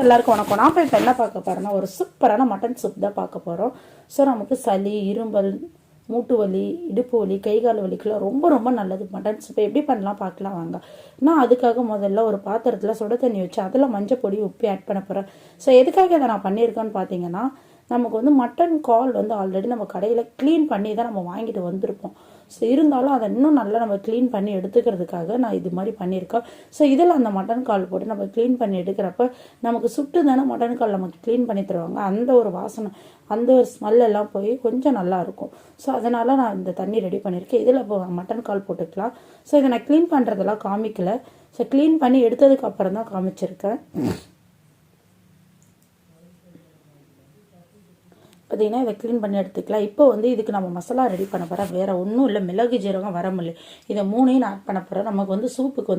எல்லாருக்கும் வணக்கம். நான் இப்போ என்ன பார்க்க போகிறேன்னா ஒரு சூப்பரான மட்டன் சூப் தான் பார்க்க போகிறோம். ஸோ நமக்கு சளி, இரும்பல், மூட்டு வலி, இடுப்பு வலி, கை கால் வலிக்கெல்லாம் ரொம்ப ரொம்ப நல்லது மட்டன் சூப். எப்படி பண்ணலாம் பார்க்கலாம் வாங்க. நான் அதுக்காக முதல்ல ஒரு பாத்திரத்தில் சுட தண்ணி வச்சு அதில் மஞ்சள் பொடி, உப்பு ஆட் பண்ண போகிறேன். ஸோ எதுக்காக இதை நான் பண்ணியிருக்கேன்னு பார்த்தீங்கன்னா, நமக்கு மட்டன் கால் ஆல்ரெடி நம்ம கடையில் க்ளீன் பண்ணி தான் நம்ம வாங்கிட்டு வந்திருப்போம். ஸோ இருந்தாலும் அதை இன்னும் நல்லா நம்ம க்ளீன் பண்ணி எடுத்துக்கிறதுக்காக நான் இது மாதிரி பண்ணியிருக்கேன். ஸோ இதில் அந்த மட்டன் கால் போட்டு நம்ம க்ளீன் பண்ணி எடுக்கிறப்ப நமக்கு சுட்டு தானே மட்டன் கால் நமக்கு க்ளீன் பண்ணி தருவாங்க. அந்த ஒரு வாசனை, அந்த ஒரு ஸ்மெல்லாம் போய் கொஞ்சம் நல்லாயிருக்கும். ஸோ அதனால் நான் இந்த தண்ணி ரெடி பண்ணியிருக்கேன். இதில் இப்போ மட்டன் கால் போட்டுக்கலாம். ஸோ இதை நான் க்ளீன் பண்ணுறதெல்லாம் காமிக்கல. ஸோ க்ளீன் பண்ணி எடுத்ததுக்கு அப்புறம் தான் காமிச்சிருக்கேன். பார்த்தீங்கன்னா இதை க்ளீன் பண்ணி எடுத்துக்கலாம். இப்போ இதுக்கு நம்ம மசாலா ரெடி பண்ண போகிறோம். வேறு ஒன்றும் இல்லை, மிளகு, ஜீரகம், வரமில்லை, இதை மூணையும் நான் ஆட் பண்ண போகிறேன். நமக்கு சூப்புக்கு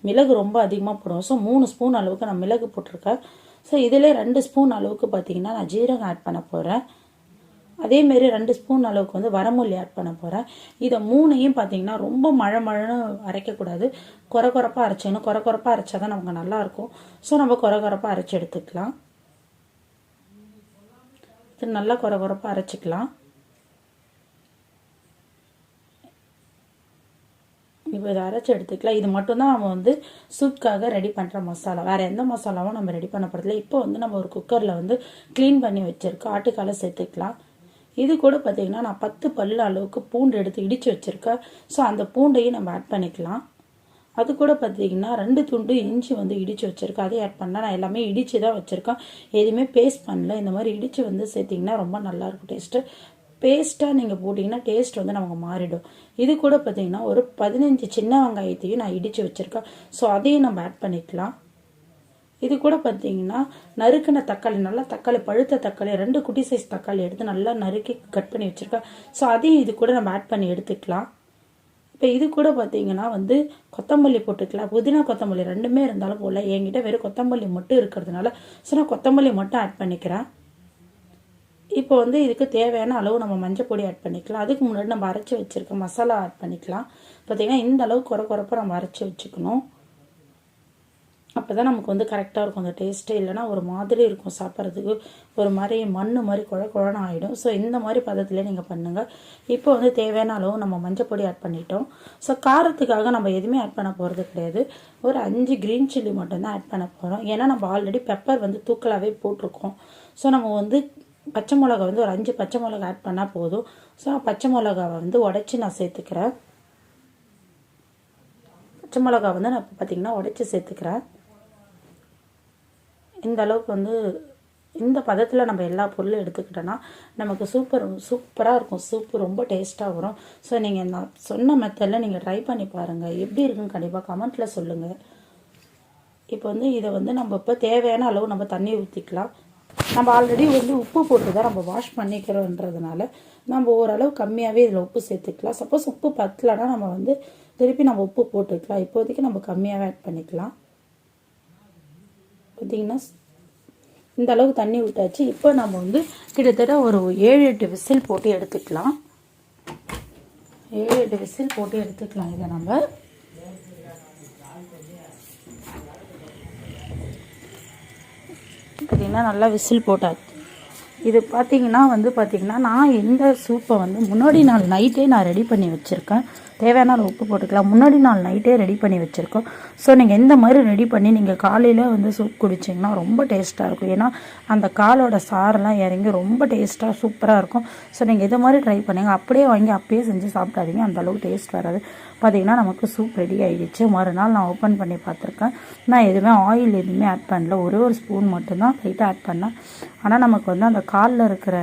மிளகு ரொம்ப அதிகமாக போடுவோம். ஸோ 3 ஸ்பூன் அளவுக்கு நான் மிளகு போட்டிருக்கேன். ஸோ இதிலே 2 ஸ்பூன் அளவுக்கு பார்த்தீங்கன்னா நான் ஜீரகம் ஆட் பண்ண போகிறேன். அதேமாரி 2 ஸ்பூன் அளவுக்கு வரமல்லி ஆட் பண்ண போகிறேன். இதை மூணையும் பார்த்தீங்கன்னா ரொம்ப மழைன்னு அரைக்கக்கூடாது, குறப்பாக அரைச்சிக்கணும். குறப்பாக அரைச்சா தான் நமக்கு நல்லாயிருக்கும். ஸோ நம்ம குறப்பாக அரைச்சி எடுத்துக்கலாம். நல்லா குறப்பாக அரைச்சிக்கலாம். இப்போ இதை அரைச்சி எடுத்துக்கலாம். இது மட்டும்தான் நம்ம சூப்காக ரெடி பண்ணுற மசாலா. வேறு எந்த மசாலாவும் நம்ம ரெடி பண்ண போகிறதில்ல. இப்போ நம்ம ஒரு குக்கரில் க்ளீன் பண்ணி வச்சுருக்கோம். ஆட்டுக்காலை சேர்த்துக்கலாம். இது கூட பார்த்தீங்கன்னா நான் 10 பல்லு அளவுக்கு பூண்டு எடுத்து இடித்து வச்சுருக்கேன். ஸோ அந்த பூண்டையும் நம்ம ஆட் பண்ணிக்கலாம். அது கூட பார்த்தீங்கன்னா 2 துண்டு இஞ்சி இடித்து வச்சுருக்கேன். அதையும் ஆட் பண்ணால் நான் எல்லாமே இடித்து தான் வச்சுருக்கேன், எதுவுமே பேஸ்ட் பண்ணல. இந்த மாதிரி இடித்து சேர்த்திங்கன்னா ரொம்ப நல்லாயிருக்கும் டேஸ்ட்டு. பேஸ்ட்டாக நீங்கள் போட்டிங்கன்னா டேஸ்ட் நமக்கு மாறிடும். இது கூட பார்த்தீங்கன்னா ஒரு 15 சின்ன வெங்காயத்தையும் நான் இடித்து வச்சுருக்கேன். ஸோ அதையும் நம்ம ஆட் பண்ணிக்கலாம். இது கூட பார்த்தீங்கன்னா நறுக்கின தக்காளி, நல்லா தக்காளி, பழுத்த தக்காளி, 2 குட்டி சைஸ் தக்காளி எடுத்து நல்லா நறுக்கி கட் பண்ணி வச்சுருக்கேன். ஸோ அதையும் இது கூட நம்ம ஆட் பண்ணி எடுத்துக்கலாம். இப்போ இது கூட பார்த்தீங்கன்னா கொத்தமல்லி போட்டுக்கலாம். புதினா, கொத்தமல்லி ரெண்டுமே இருந்தாலும் போடலாம். என்கிட்ட வெறும் கொத்தமல்லி மட்டும் இருக்கிறதுனால ஸோ நான் கொத்தமல்லி மட்டும் ஆட் பண்ணிக்கிறேன். இப்போ இதுக்கு தேவையான அளவு நம்ம மஞ்சள் பொடி ஆட் பண்ணிக்கலாம். அதுக்கு முன்னாடி நம்ம அரைச்சி வச்சுருக்க மசாலா ஆட் பண்ணிக்கலாம். பார்த்தீங்கன்னா இந்த அளவு குறப்பாக நம்ம அரைச்சி வச்சுக்கணும். அப்போ தான் நமக்கு கரெக்டாக இருக்கும் அந்த டேஸ்ட்டு. இல்லைனா ஒரு மாதிரி இருக்கும் சாப்பிட்றதுக்கு, ஒரு மாதிரி மண் மாதிரி குழன்னு ஆகிடும். ஸோ இந்த மாதிரி பதத்தில் நீங்கள் பண்ணுங்கள். இப்போ தேவையான அளவு நம்ம மஞ்சள் பொடி ஆட் பண்ணிட்டோம். ஸோ காரத்துக்காக நம்ம எதுவுமே ஆட் பண்ண போகிறது கிடையாது. ஒரு 5 க்ரீன் சில்லி மட்டும்தான் ஆட் பண்ண போகிறோம். ஏன்னா நம்ம ஆல்ரெடி பெப்பர் தூக்கலாகவே போட்டிருக்கோம். ஸோ நம்ம பச்சை மிளகா ஒரு 5 பச்சை மிளகா ஆட் பண்ணால் போதும். ஸோ பச்சை மிளகாவை உடச்சி நான் சேர்த்துக்கிறேன். பச்சை மிளகா நான் இப்போ பார்த்திங்கன்னா உடச்சி சேர்த்துக்கிறேன். இந்த அளவுக்கு இந்த பதத்தில் நம்ம எல்லா பொருளும் எடுத்துக்கிட்டோன்னா நமக்கு சூப்பராக இருக்கும். சூப்பு ரொம்ப டேஸ்ட்டாக வரும். ஸோ நீங்கள் நான் சொன்ன மெத்தடில் நீங்கள் ட்ரை பண்ணி பாருங்கள். எப்படி இருக்குன்னு கண்டிப்பாக கமெண்ட்டில் சொல்லுங்கள். இப்போ இதை நம்ம இப்போ தேவையான அளவு நம்ம தண்ணி ஊற்றிக்கலாம். நம்ம ஆல்ரெடி உப்பு போட்டு தான் நம்ம வாஷ் பண்ணிக்கிறோன்றதுனால நம்ம ஓரளவு கம்மியாகவே இதில் உப்பு சேர்த்துக்கலாம். சப்போஸ் உப்பு பத்தலைன்னா நம்ம திருப்பி நம்ம உப்பு போட்டுக்கலாம். இப்போதைக்கு நம்ம கம்மியாகவே ஆட் பண்ணிக்கலாம். பார்த்தீங்கன்னா இந்த அளவுக்கு தண்ணி விட்டாச்சு. இப்போ நம்ம கிட்டத்தட்ட ஒரு 7-8 விசில் போட்டு எடுத்துக்கலாம். 7-8 விசில் போட்டு எடுத்துக்கலாம். இதை நம்ம பார்த்தீங்கன்னா நல்லா விசில் போட்டாச்சு. இது பார்த்தீங்கன்னா நான் இந்த சூப்பை முன்னாடி நாள் நைட்டே நான் ரெடி பண்ணி வச்சுருக்கேன். தேவையான உப்பு போட்டுக்கலாம். முன்னாடி நாள் நைட்டே ரெடி பண்ணி வச்சுருக்கோம். ஸோ நீங்கள் இந்த மாதிரி ரெடி பண்ணி நீங்கள் காலையில் சூப் குடிச்சிங்கன்னா ரொம்ப டேஸ்ட்டாக இருக்கும். ஏன்னா அந்த காலோட சாரெல்லாம் இறங்கி ரொம்ப டேஸ்ட்டாக சூப்பராக இருக்கும். ஸோ நீங்கள் இதை மாதிரி ட்ரை பண்ணுங்க. அப்படியே வாங்கி அப்பயே செஞ்சு சாப்பிடாதீங்க, அந்தளவுக்கு டேஸ்ட் வராது. பார்த்தீங்கன்னா நமக்கு சூப் ரெடி ஆகிடுச்சு. மறுநாள் நான் ஓப்பன் பண்ணி பார்த்துருக்கேன். நான் எதுவுமே ஆயில் எதுவுமே ஆட் பண்ணல, ஒரே ஒரு ஸ்பூன் மட்டும்தான் லைட்டாக ஆட் பண்ணேன். ஆனால் நமக்கு அந்த காலில் இருக்கிற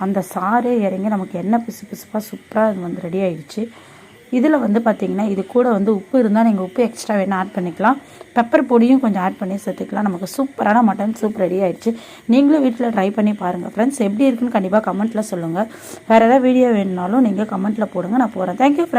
அந்த சாரே இறங்கி நமக்கு எண்ணெய் பிசு பிசுப்பாக சூப்பராக இது ரெடி ஆகிடுச்சு. இதில் பார்த்தீங்கன்னா இது கூட உப்பு இருந்தால் நீங்கள் உப்பு எக்ஸ்ட்ரா வேணால் ஆட் பண்ணிக்கலாம். பெப்பர் பொடியும் கொஞ்சம் ஆட் பண்ணி சேர்த்துக்கலாம். நமக்கு சூப்பரான மட்டன் சூப் ரெடி ஆகிடுச்சு. நீங்களும் வீட்டில் ட்ரை பண்ணி பாருங்கள் ஃப்ரெண்ட்ஸ். எப்படி இருக்குன்னு கண்டிப்பாக கமெண்ட்டில் சொல்லுங்கள். வேறு ஏதாவது வீடியோ வேணுனாலும் நீங்கள் கமெண்ட்டில் போடுங்க, நான் போகிறேன். Thank you friends.